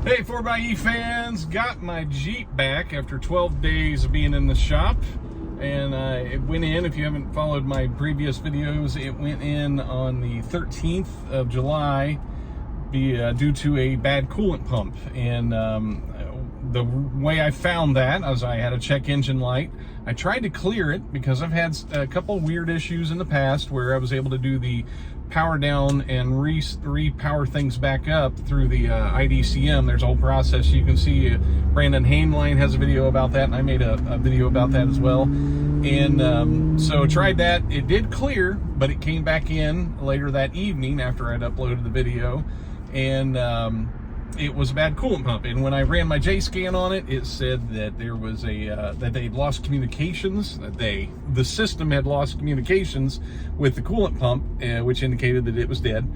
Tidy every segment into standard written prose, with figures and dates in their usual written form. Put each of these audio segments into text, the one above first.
Hey 4xe fans, got my Jeep back after 12 days of being in the shop, and it went in. If you haven't followed my previous videos, it went in on the 13th of July due to a bad coolant pump. And the way I found that is I had a check engine light. I tried to clear it because I've had a couple weird issues in the past where I was able to do the power down and re-power things back up through the IDCM. There's a whole process. You can see Brandon Hainline has a video about that, and I made a video about that as well. And so tried that. It did clear, but it came back in later that evening after I'd uploaded the video, and it was a bad coolant pump. And when I ran my J-scan on it, it said that there was that they'd lost communications. The system had lost communications with the coolant pump, which indicated that it was dead.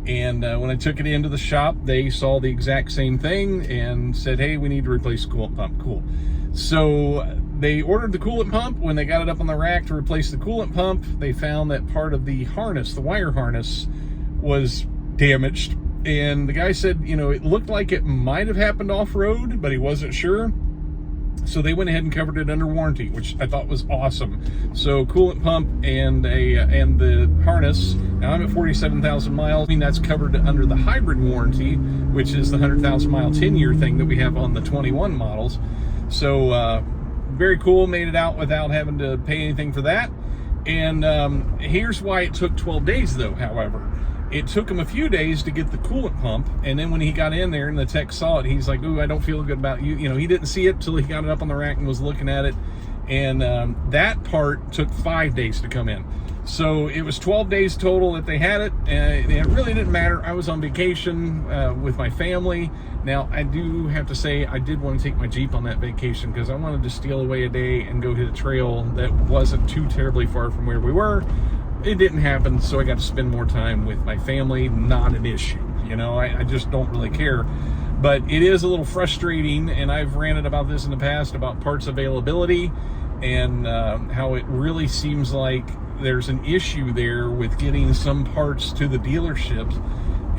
And when I took it into the shop, they saw the exact same thing and said, "Hey, we need to replace the coolant pump." Cool. So they ordered the coolant pump. When they got it up on the rack to replace the coolant pump, they found that part of the harness, the wire harness, was damaged. And the guy said, you know, it looked like it might have happened off-road, but he wasn't sure. So they went ahead and covered it under warranty, which I thought was awesome. So coolant pump and the harness. Now I'm at 47,000 miles. I mean, that's covered under the hybrid warranty, which is the 100,000 mile 10-year thing that we have on the 21 models. So very cool. Made it out without having to pay anything for that. And here's why it took 12 days, though. However, it took him a few days to get the coolant pump, and then when he got in there and the tech saw it, he's like, "Ooh, I don't feel good about you." You know, he didn't see it till he got it up on the rack and was looking at it, and that part took 5 days to come in. So it was 12 days total that they had it, and it really didn't matter. I was on vacation with my family. Now, I do have to say, I did want to take my Jeep on that vacation because I wanted to steal away a day and go hit a trail that wasn't too terribly far from where we were. It didn't happen, so I got to spend more time with my family. Not an issue, you know. I just don't really care. But it is a little frustrating, and I've ranted about this in the past about parts availability and how it really seems like there's an issue there with getting some parts to the dealerships.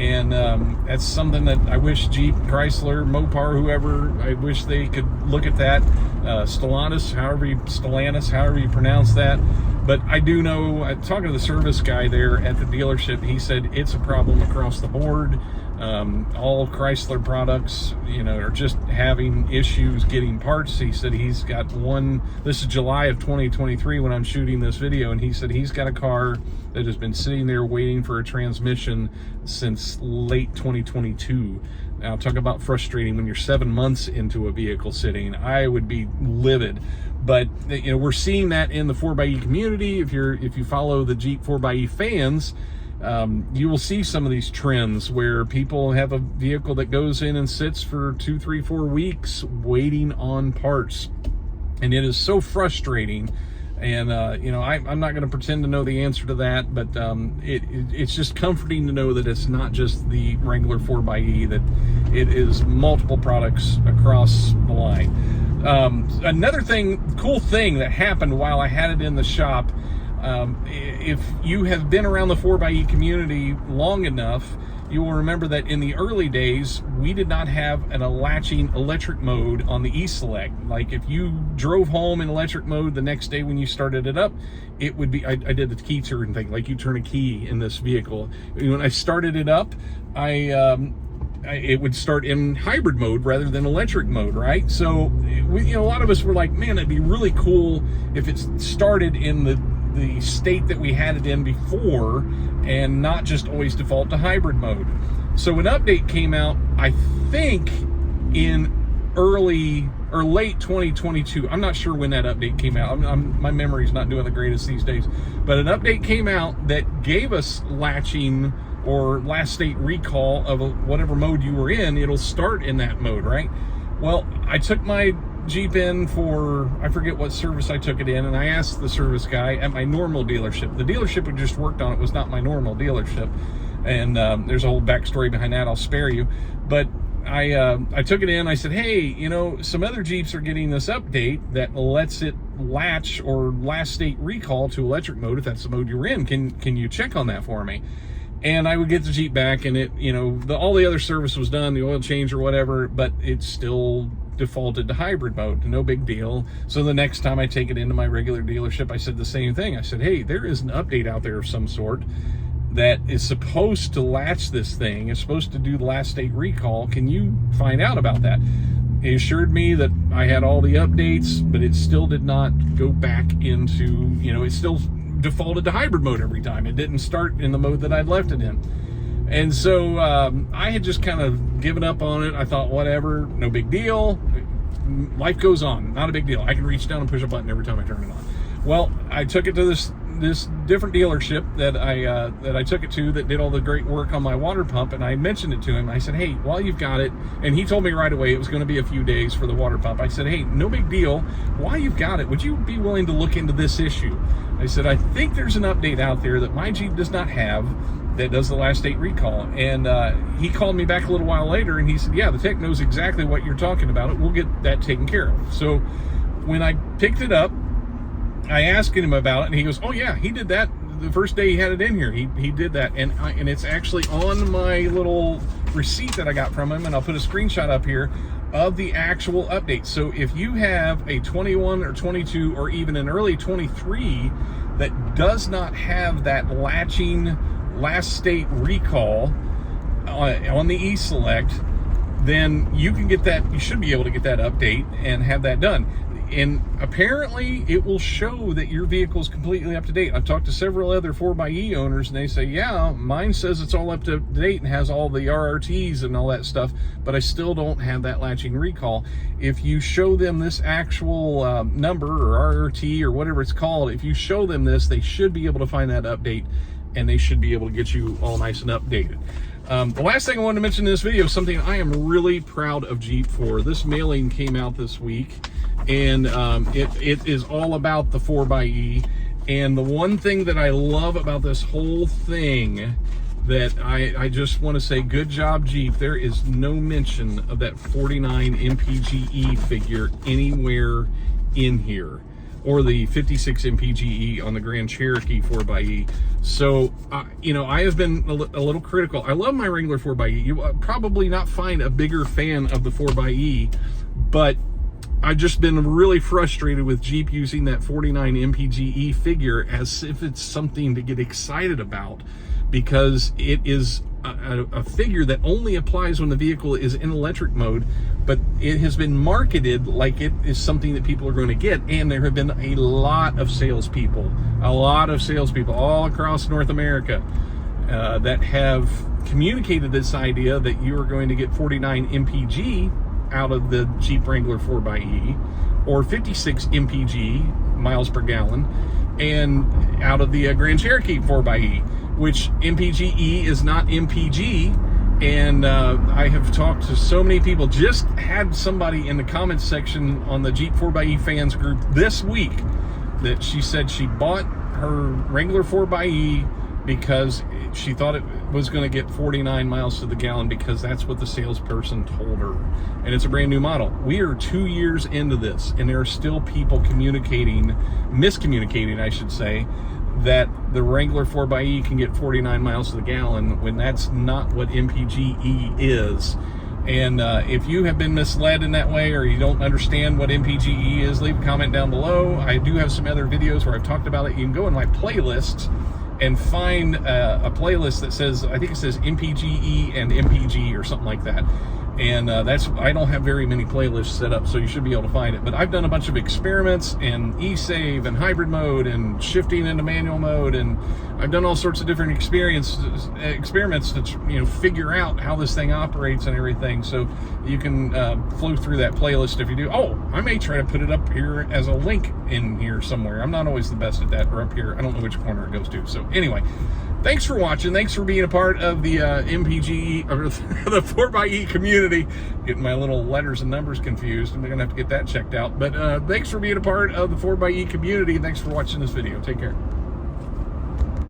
And that's something that I wish Jeep, Chrysler, Mopar, whoever, I wish they could look at that. Stellantis, however you pronounce that. But I do know, talking to the service guy there at the dealership, he said it's a problem across the board. All Chrysler products, you know, are just having issues getting parts. He said he's got one, this is July of 2023 when I'm shooting this video, and he said he's got a car that has been sitting there waiting for a transmission since late 2022. Now, talk about frustrating when you're 7 months into a vehicle sitting. I would be livid. But you know, we're seeing that in the 4xe community. If you follow the Jeep 4xe fans, you will see some of these trends where people have a vehicle that goes in and sits for 2, 3, 4 weeks waiting on parts, and it is so frustrating. And you know, I'm not going to pretend to know the answer to that, but it's just comforting to know that it's not just the Wrangler 4xe, that it is multiple products across the line. Another cool thing that happened while I had it in the shop, if you have been around the 4xe community long enough, you will remember that in the early days, we did not have a latching electric mode on the E-Select. Like if you drove home in electric mode the next day when you started it up, it would be, I did the key turn thing, like you turn a key in this vehicle. When I started it up, it would start in hybrid mode rather than electric mode, right? So, you know, a lot of us were like, man, it'd be really cool if it started in the state that we had it in before and not just always default to hybrid mode. So an update came out, I think in early or late 2022. I'm not sure when that update came out. My memory's not doing the greatest these days. But an update came out that gave us latching or last state recall of whatever mode you were in. It'll start in that mode, right? Well, I took my Jeep in for, I forget what service I took it in, and I asked the service guy at my normal dealership. The dealership we just worked on, it was not my normal dealership, and there's a whole backstory behind that I'll spare you. But I took it in, I said, hey, you know, some other Jeeps are getting this update that lets it latch or last state recall to electric mode if that's the mode you were in. Can you check on that for me? And I would get the Jeep back, and it, you know, all the other service was done, the oil change or whatever, but it still defaulted to hybrid mode. No big deal. So the next time I take it into my regular dealership, I said the same thing. I said, hey, there is an update out there of some sort that is supposed to latch this thing. It's supposed to do the last state recall. Can you find out about that? He assured me that I had all the updates, but it still did not go back into, you know, it still defaulted to hybrid mode every time. It didn't start in the mode that I'd left it in. And so I had just kind of given up on it. I thought, whatever, no big deal. Life goes on, not a big deal. I can reach down and push a button every time I turn it on. Well, I took it to this different dealership that I took it to that did all the great work on my water pump, and I mentioned it to him. I said, hey, while you've got it, and he told me right away it was going to be a few days for the water pump. I said, hey, no big deal. While you've got it, would you be willing to look into this issue? I said, I think there's an update out there that my Jeep does not have that does the last state recall. And he called me back a little while later, and he said, yeah, the tech knows exactly what you're talking about. We'll get that taken care of. So when I picked it up, I asked him about it, and he goes, oh yeah, he did that the first day he had it in here. He did that, and it's actually on my little receipt that I got from him, and I'll put a screenshot up here of the actual update. So if you have a 21 or 22 or even an early 23 that does not have that latching last state recall on the E-Select, then you can get that. You should be able to get that update and have that done. And apparently it will show that your vehicle is completely up to date. I've talked to several other 4xe owners, and they say, yeah, mine says it's all up to date and has all the RRTs and all that stuff, but I still don't have that latching recall. If you show them this actual number or RRT or whatever it's called, if you show them this, they should be able to find that update, and they should be able to get you all nice and updated. The last thing I wanted to mention in this video is something I am really proud of Jeep for. This mailing came out this week, and it is all about the 4xe. And the one thing that I love about this whole thing that I just want to say, good job, Jeep. There is no mention of that 49 MPGE figure anywhere in here, or the 56 MPGE on the Grand Cherokee 4xe. So, you know, I have been a little critical. I love my Wrangler 4xe. You probably not find a bigger fan of the 4xe, but I've just been really frustrated with Jeep using that 49 MPGE figure as if it's something to get excited about, because it is a figure that only applies when the vehicle is in electric mode, but it has been marketed like it is something that people are going to get. And there have been a lot of salespeople all across North America that have communicated this idea that you are going to get 49 MPG out of the Jeep Wrangler 4xe, or 56 MPG, miles per gallon, and out of the Grand Cherokee 4xe, which MPGE is not MPG. And I have talked to so many people. Just had somebody in the comments section on the Jeep 4xe fans group this week that she said she bought her Wrangler 4xe because she thought it was going to get 49 miles to the gallon, because that's what the salesperson told her. And it's a brand new model. We are 2 years into this, and there are still people miscommunicating, I should say, that the Wrangler 4xe can get 49 miles to the gallon, when that's not what MPGE is. And if you have been misled in that way, or you don't understand what MPGE is, leave a comment down below. I do have some other videos where I've talked about it. You can go in my playlists and find a playlist that says, I think it says MPGE and MPG or something like that. And I don't have very many playlists set up, so you should be able to find it. But I've done a bunch of experiments in e-save and hybrid mode and shifting into manual mode, and I've done all sorts of different experiments to, you know, figure out how this thing operates and everything. So you can flow through that playlist if you do. Oh, I may try to put it up here as a link in here somewhere. I'm not always the best at that, or up here. I don't know which corner it goes to. So anyway, thanks for watching. Thanks for being a part of the MPGE, or the 4xe community. Getting my little letters and numbers confused. I'm going to have to get that checked out. But thanks for being a part of the 4xe community. Thanks for watching this video. Take care.